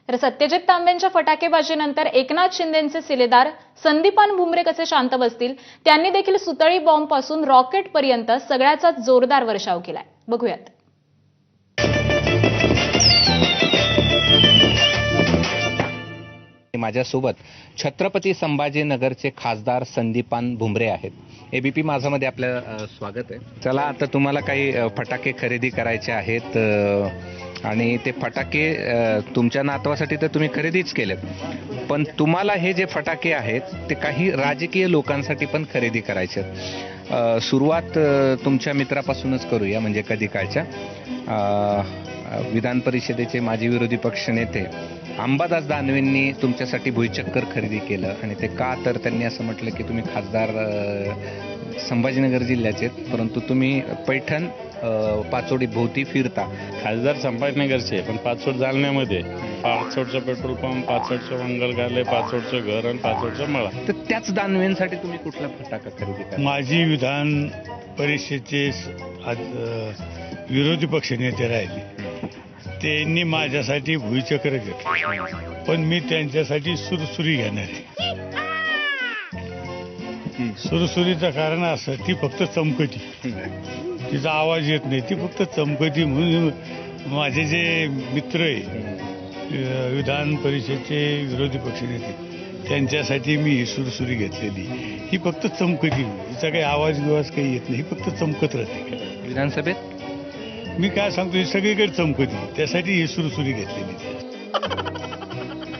तर सत्यजित तांबेंच्या फटाकेबाजीनंतर एकनाथ शिंदेंचे शिलेदार संदीपान भुमरे कसे शांत बसतील, त्यांनी देखील सुतळी बॉम्बपासून रॉकेटपर्यंत सगळ्याचा जोरदार वर्षाव केलाय. बघूयात. माझ्यासोबत छत्रपती संभाजीनगरचे खासदार संदीपान भुमरे आहेत. एबीपी माझामध्ये आपलं स्वागत आहे. चला, आता तुम्हाला काही फटाके खरेदी करायचे आहेत आणि ते फटाके तुमच्या नातवासाठी तर तुम्ही खरेदीच केलेत, पण तुम्हाला हे जे फटाके आहेत ते काही राजकीय लोकांसाठी पण खरेदी करायचे आहेत. सुरुवात तुमच्या मित्रापासूनच करूया, म्हणजे कधी काळच्या विधान परिषदेचे माजी विरोधी पक्षनेते अंबादास दानवेंनी तुमच्यासाठी भुईचक्कर खरेदी केलं. आणि ते का, तर त्यांनी असं म्हटलं की तुम्ही खासदार संभाजीनगर जिल्ह्याचे आहेत, परंतु तुम्ही पैठण पाचोडी भोवती फिरता. खासदार संभाजीनगरचे, पण पाचोड जालन्यामध्ये, पाचोडचं पेट्रोल पंप, पाचोडचं मंगलगाले, पाचोडचं घर आणि पाचोडचं मळा. तर त्याच दानवेंसाठी तुम्ही कुठला फटाका खरेदी करा? माजी विधान परिषदेचे विरोधी पक्षनेते राहिले, त्यांनी माझ्यासाठी भुईचक्र घेतलं, पण मी त्यांच्यासाठी सुरसुरी घेणार आहे. सुरसुरीचं कारण असं, ती फक्त चमकती, तिचा आवाज येत नाही, ती फक्त चमकती. म्हणून माझे जे मित्र आहे विधान परिषदेचे विरोधी पक्षनेते, त्यांच्यासाठी मी ही सुरसुरी घेतलेली. ही फक्त चमकती, हिचा काही आवाज बिवाज काही येत नाही, ही फक्त चमकत राहते. विधानसभेत मी काय सांगतो, ही सगळीकडे चमकती, त्यासाठी ही सुरसुरी घेतलेली.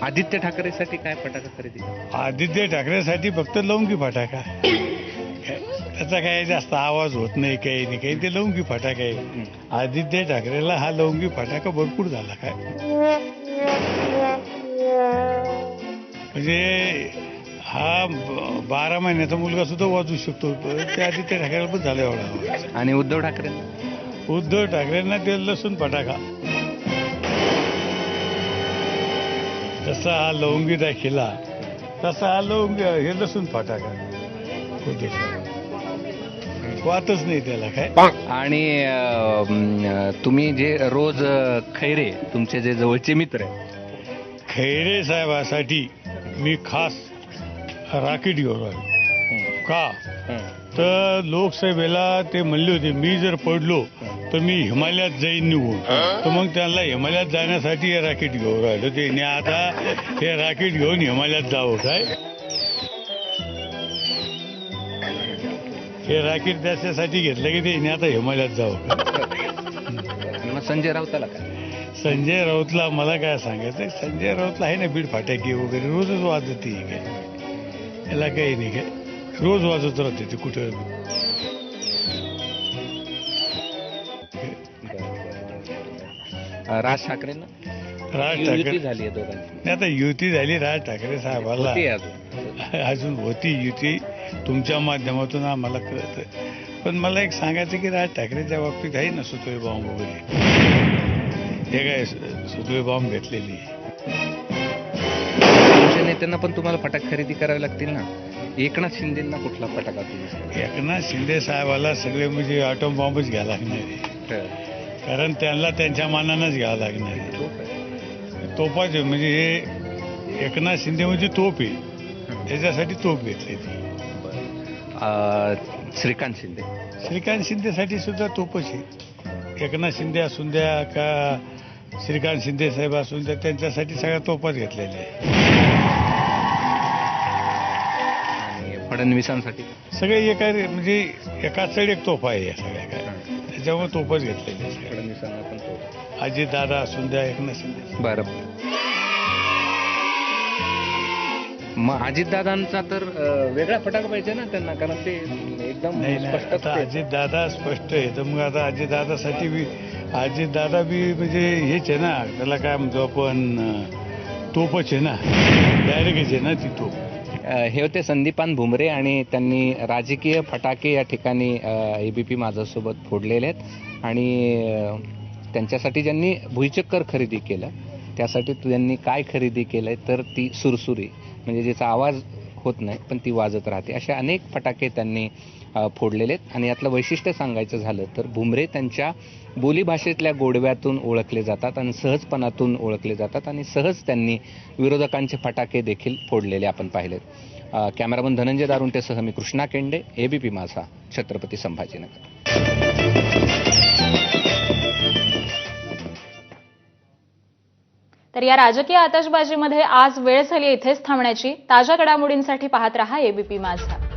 आदित्य ठाकरेसाठी काय फटाका खरेदी? आदित्य ठाकरेसाठी फक्त लवंगी फटाका, त्याचा काय जास्त आवाज होत नाही, काही नाही, काही ते लवंगी फटाका आहे. आदित्य ठाकरेला हा लवंगी फटाका भरपूर झाला काय, म्हणजे हा 12 महिन्याचा मुलगा सुद्धा वाजवू शकतो, ते आदित्य ठाकरेला पण झाला एवढा. आणि उद्धव ठाकरेंना ते लसूण फटाका, जसा हा लवंगी दाखिला तसा हा लवंगी, हे लसूण फटाका वाटच नाही त्याला काय. आणि तुम्ही जे रोज खैरे, तुमचे जे जवळचे मित्र आहे, खैरे साहेबासाठी मी खास राकीट घेऊन आलो. का तर लोकसभेला ते म्हणले होते, मी जर पडलो तर मी हिमालयात जाईन निघून, तर मग त्यांना हिमालयात जाण्यासाठी हे राकेट घेऊन राहिलो. ते आता हे राकेट घेऊन हिमालयात जावं काय, हे राकेट त्याच्यासाठी घेतलं की ते आता हिमालयात जावं. मग संजय राऊताला काय? संजय राऊतला मला काय सांगायचं, संजय राऊतला आहे ना बीड फाटाके वगैरे रोजच वाजते, काय याला काही नाही, काय रोज वाजत राहते ते कुठं. राज ठाकरेंना ठाकरे झाली आहे दोघांची. आता युती झाली राज ठाकरे साहेबाला, अजून होती युती, तुमच्या माध्यमातून आम्हाला कळतं. पण मला एक सांगायचं की राज ठाकरेच्या बाबतीत आहे ना सुतळी बॉम्ब वगैरे, हे काय सुतळी बॉम्ब घेतलेली. तुमच्या नेत्यांना पण तुम्हाला फटाके खरेदी करावे लागतील ना. एकनाथ शिंदेना कुठला फटाका तुम्ही? एकनाथ शिंदे साहेबाला सगळे म्हणजे ॲटॉम बॉम्बच घ्यायला लागणार आहे, कारण त्यांना त्यांच्या मानानंच घ्यावं लागणार आहे. तोपाचे म्हणजे हे एकनाथ शिंदे म्हणजे तोप आहे, त्याच्यासाठी तोप घेतली ती. श्रीकांत शिंदेसाठी सुद्धा तोपच आहे. एकनाथ शिंदे असून द्या का श्रीकांत शिंदे साहेब असून द्या, त्यांच्यासाठी सगळ्या तोपाच घेतलेल्या आहे. फडणवीसांसाठी सगळे एका म्हणजे एकाच साईड एक तोफा आहे या सगळ्या, काय त्याच्यामुळे तोफच घेतलेले. फडणवीसांना पण तो अजित दादा असून द्या, एकनाथ शिंदे. बरं, मग अजितदादांचा तर वेगळा फटाका पाहिजे ना त्यांना, कारण ते एकदम स्पष्ट. अजित दादा स्पष्ट आहे, तर मग आता अजित दादासाठी बी अजित दादा बी म्हणजे हेच आहे ना, त्याला काय म्हणतो आपण, तोपच आहे ना, डायरेक्टच आहे ना ती तोप. हे होते संदीपान भुमरे आणि त्यांनी राजकीय फटाके या ठिकाणी एबीपी माझ्यासोबत फोडलेले आहेत. आणि त्यांच्यासाठी ज्यांनी भुईचक्कर खरेदी केलं, त्यासाठी त्यांनी काय खरेदी केलंय तर ती सुरसुरी, म्हणजे ज्याचा आवाज होत नाही पण ती वाजत राहते, अशा अनेक फटाके त्यांनी फोडलेले आहेत. आणि यातलं वैशिष्ट्य सांगायचं झालं तर भुमरे त्यांच्या बोलीभाषेतल्या गोडव्यातून ओळखले जातात आणि सहजपणातून ओळखले जातात आणि सहज त्यांनी विरोधकांचे फटाके देखील फोडलेले आपण पाहिलेत. कॅमेरामन धनंजय दारुंटेसह मी कृष्णा केंडे, एबीपी माझा, छत्रपती संभाजीनगर. तर या राजकीय आतषबाजीमध्ये आज वेळ झाली इथेच थांबण्याची. ताज्या घडामोडींसाठी पाहत रहा एबीपी माझा.